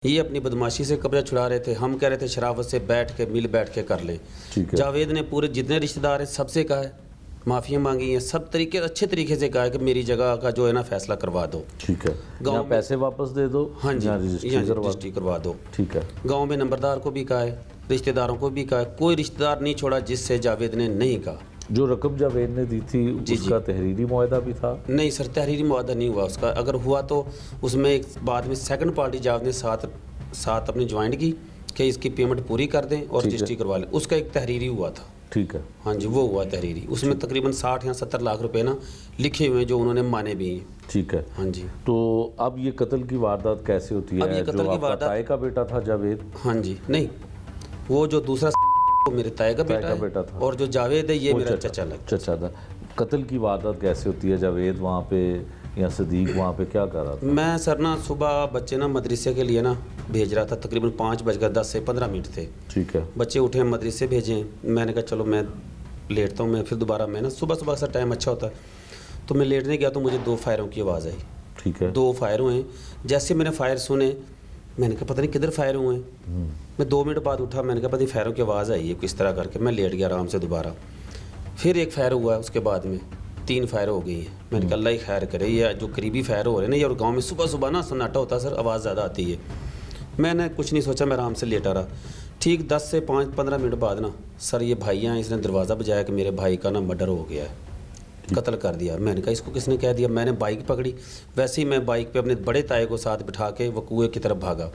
ये अपनी बदमाशी से कब्जा छुड़ा रहे थे। हम कह रहे थे शराफत से बैठ के मिल बैठ के कर लें। जावेद ने पूरे जितने रिश्तेदार हैं सबसे कहा है, माफ़ियाँ मांगी हैं, सब तरीके अच्छे तरीके से कहा है कि मेरी जगह का जो है ना फैसला करवा दो। ठीक है, गाँव पैसे वापस दे दो। हाँ जी, रजिस्ट्री करवा दो। ठीक है, गाँव में नंबरदार को भी कहा है, रिश्तेदारों को भी कहा है, कोई रिश्तेदार नहीं छोड़ा जिससे जावेद ने नहीं कहा। जो रकम जावेद ने दी थी उसका तहरीरी मुआहदा भी था? नहीं सर, तहरीरी मुआहदा नहीं हुआ उसका। अगर हुआ तो उसमें एक बाद में सेकंड पार्टी जावेद ने साथ अपनी ज्वाइंट की कि इसकी पेमेंट पूरी कर दें और रजिस्ट्री करवा लें। उसका एक तहरीरी हुआ था। ठीक है, हाँ जी, वो हुआ तहरीरी। उसमें तकरीबन 60 या 70 लाख रुपए ना लिखे हुए हैं जो उन्होंने माने भी हैं। ठीक है, हाँ जी। तो अब ये कत्ल की वारदात कैसे होती है? अब ये कत्ल की वारदात ताए का बेटा था जावेद? हाँ जी, नहीं, वो जो दूसरा वो मेरे ताए का बेटा था और जो जावेद है ये मेरा चचा था। कत्ल की वारदात कैसे होती है? जावेद वहाँ पे या सदीक वहाँ पे क्या कर रहा था? मैं सर ना सुबह बच्चे ना मदरसे के लिए ना भेज रहा था, तकरीबन 5:10 से 15 मिनट थे। ठीक है, बच्चे उठे, मदरसे भेजे। मैंने कहा चलो मैं लेटता हूँ। मैं फिर दोबारा मैं ना सुबह का टाइम अच्छा होता है तो मैं लेटने गया तो मुझे 2 फायरों की आवाज़ आई। ठीक है, 2 फायर हुए। जैसे मैंने फायर सुने मैंने कहा पता नहीं किधर फायर हुए हैं। मैं 2 मिनट बाद उठा, मैंने कहा पता नहीं फायरों की आवाज़ आई है किस तरह करके। मैं लेट गया आराम से। दोबारा फिर एक फायर हुआ, उसके बाद में 3 फायर हो गई हैं। मैंने कहा अल्लाह ही खैर करे, ये जो करीबी फायर हो रहे हैं ना, ये और गाँव में सुबह ना सन्नाटा होता है सर, आवाज़ ज़्यादा आती है। मैंने कुछ नहीं सोचा, मैं आराम से लेटा रहा। ठीक 10 से 15 मिनट बाद ना सर ये भाई आए, इसने दरवाज़ा बजाया कि मेरे भाई का ना मर्डर हो गया है, कत्ल कर दिया। मैंने कहा इसको किसने कह दिया? मैंने बाइक पकड़ी। वैसे ही मैं बाइक पे अपने बड़े ताए को साथ बिठा के वो कुएँ की तरफ भागा।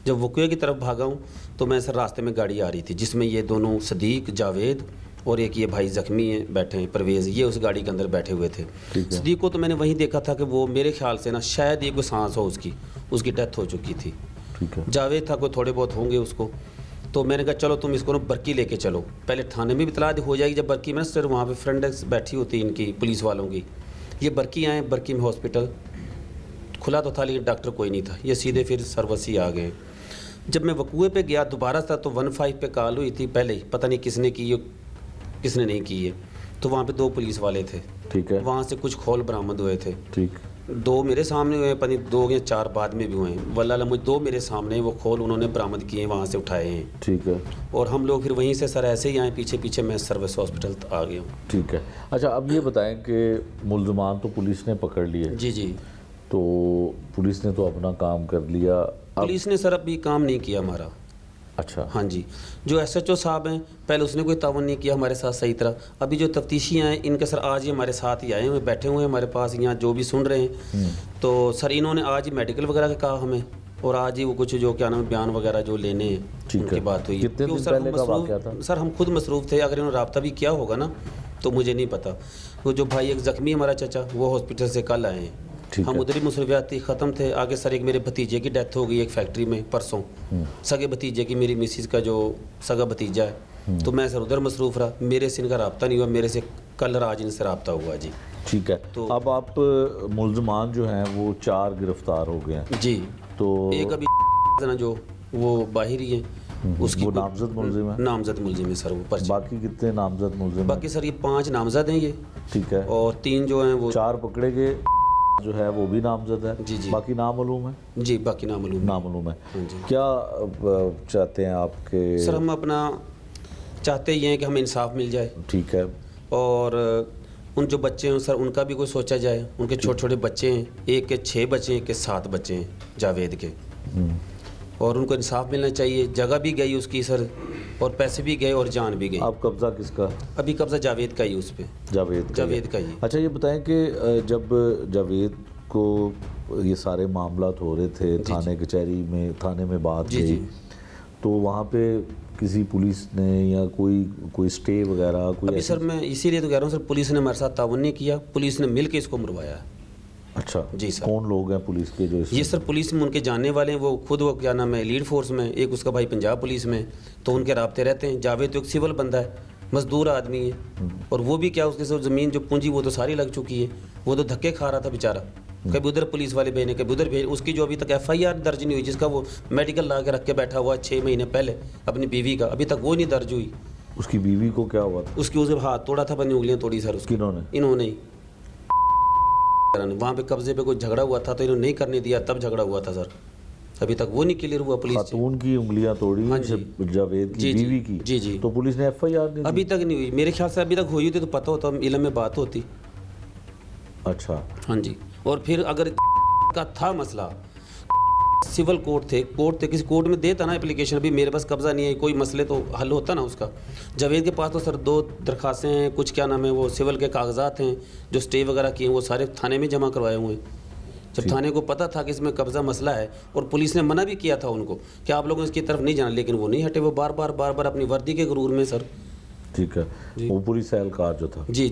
जब वो कुएँ की तरफ भागा हूँ तो मैं सर रास्ते में गाड़ी आ रही थी जिसमें ये दोनों सदीक, जावेद और एक ये भाई ज़ख्मी हैं बैठे हैं, परवेज़, ये उस गाड़ी के अंदर बैठे हुए थे। सदीक को तो मैंने वहीं देखा था कि वो मेरे ख्याल से ना शायद ये कोई सांस हो उसकी डेथ हो चुकी थी। जावेद था, कोई थोड़े बहुत होंगे उसको। तो मैंने कहा चलो तुम इसको ना बर्की लेके चलो, पहले थाने में भी इतला हो जाएगी। जब बर्की में ना सर वहाँ पे फ्रंट डेस्क बैठी होती है इनकी पुलिस वालों की। ये बर्की आए, बर्की में हॉस्पिटल खुला तो था लेकिन डॉक्टर कोई नहीं था। ये सीधे फिर सरवसी आ गए। जब मैं वकूए पे गया दोबारा था तो 15 पे कॉल हुई थी पहले ही, पता नहीं किसने की है किसने नहीं की है। तो वहाँ पे 2 पुलिस वाले थे। ठीक है, वहाँ से कुछ खोल बरामद हुए थे। ठीक, 2 मेरे सामने हुए, पता नहीं 2 या 4 बाद में भी हुए हैं। वल्लाह मुझे 2 मेरे सामने वो खोल उन्होंने बरामद किए हैं, वहाँ से उठाए हैं। ठीक है, और हम लोग फिर वहीं से सर ऐसे ही आए, पीछे मैं सर्विस हॉस्पिटल आ गया हूँ। ठीक है। अच्छा, अब ये बताएं कि मुल्ज़मान तो पुलिस ने पकड़ लिए? जी जी, तो पुलिस ने तो अपना काम कर लिया। पुलिस ने सर अभी काम नहीं किया हमारा। अच्छा, हाँ जी, जो SHO साहब हैं पहले उसने कोई तावन नहीं किया हमारे साथ सही तरह। अभी जो तफ्तीशी हैं इनके सर आज ही हमारे साथ ही आए हुए, बैठे हुए हैं हमारे पास यहाँ जो भी सुन रहे हैं। तो सर इन्होंने आज ही मेडिकल वगैरह का कहा हमें, और आज ही वो कुछ जो क्या नाम है बयान वगैरह जो लेने हैं उनकी बात हुई। कितने दिन पहले का वाक़या था? सर हम खुद मसरूफ़ थे, अगर इन्होंने रब्ता भी किया होगा ना तो मुझे नहीं पता। वो जो भाई एक ज़ख्मी हमारा चचा, वो हॉस्पिटल से कल आए हैं। हम उधर ही मुसरफियाती ख़त्म थे। आगे सर एक मेरे भतीजे की डेथ हो गई एक फैक्ट्री में परसों। सगे भतीजे की, मेरी मिसिस का जो सगा भतीजा है। तो मैं सर उधर मसरूफ़ रहा, मेरे से इनका रब्ता नहीं हुआ, मेरे से कल आज इनसे रब्ता हुआ जी। ठीक है, तो अब आप मुल्ज़मान जो हैं वो 4 गिरफ्तार हो गए हैं जी। तो एक अभी ना जो वो बाहर ही है, उसकी वो नामजद मुल्ज़िम है? नामजद मुल्ज़िम है सर वो। बाकी कितने नामजद मुल्ज़िम? बाकी सर ये 5 नामजद हैं ये। ठीक है, और 3 जो हैं वो 4 पकड़े गए जो है वो भी नामजद है। जी जी, बाकी नामालूम है? जी बाकी नामालूम है। क्या चाहते हैं आपके? सर हम अपना चाहते ही हैं कि हमें इंसाफ मिल जाए। ठीक है, और उन जो बच्चे हैं सर उनका भी कोई सोचा जाए। उनके छोटे छोटे बच्चे हैं, एक के 6 बच्चे हैं, एक के 7 बच्चे हैं जावेद के, और उनको इंसाफ मिलना चाहिए। जगह भी गई उसकी सर, और पैसे भी गए और जान भी गई। अब कब्ज़ा किसका? अभी कब्ज़ा जावेद का ही उस पर, जावेद का ही। अच्छा, ये बताएं कि जब जावेद को ये सारे मामलात हो रहे थे थाने कचहरी में, थाने में बात गई, तो वहाँ पे किसी पुलिस ने या कोई स्टे वगैरह कोई? अभी सर मैं इसीलिए तो कह रहा हूँ सर, पुलिस ने हमारे साथ ताउन नहीं किया, पुलिस ने मिल के इसको मरवाया। अच्छा जी सर। कौन लोग हैं पुलिस के जो? ये सर पुलिस में उनके जानने वाले हैं, वो खुद वो क्या नाम है लीड फोर्स में, एक उसका भाई पंजाब पुलिस में, तो उनके राब्ते रहते हैं। जावेद तो एक सिविल बंदा है, मजदूर आदमी है, और वो भी क्या उसके साथ ज़मीन जो पूंजी वो तो सारी लग चुकी है। वो तो धक्के खा रहा था बेचारा, कभी उधर पुलिस वाले भेजने कभी उधर भेज। उसकी जो अभी तक FIR दर्ज नहीं हुई, जिसका वो मेडिकल ला के रख के बैठा हुआ 6 महीने पहले अपनी बीवी का, अभी तक वो नहीं दर्ज हुई। उसकी बीवी को क्या हुआ था? उसकी उसे हाथ तोड़ा था, अपनी उंगलियाँ तोड़ी सर उसकी। इन्होंने वहाँ पे कब्जे पे कोई झगड़ा हुआ था तो इन्होंने नहीं करने दिया, तब झगड़ा हुआ था सर। अभी तक वो नहीं क्लियर हुआ पुलिस से। खातून की उंगलियां तोड़ी हाँ जी। जावेद की जी, जी। बीवी की, जी, जी। तो पुलिस ने एफआईआर नहीं दी? अभी तक नहीं हुई, मेरे ख्याल से अभी तक हुई होती तो पता होता, इलम में बात होती। अच्छा। हाँ जी। और फिर अगर का था मसला, सिविल कोर्ट थे, किसी कोर्ट में देता ना एप्लीकेशन, अभी मेरे पास कब्जा नहीं है, कोई मसले तो हल होता ना उसका। जावेद के पास तो सर 2 दरखास्तें हैं, कुछ क्या नाम है वो सिविल के कागजात हैं जो स्टे वगैरह किए हैं, वो सारे थाने में जमा करवाए हुए हैं। जब थाने को पता था कि इसमें कब्जा मसला है, और पुलिस ने मना भी किया था उनको कि आप लोगों इसकी तरफ नहीं जाना, लेकिन वो नहीं हटे, वो बार बार अपनी वर्दी के गुरूर में सर। ठीक है, वो पुलिस एहलकार जो था। जी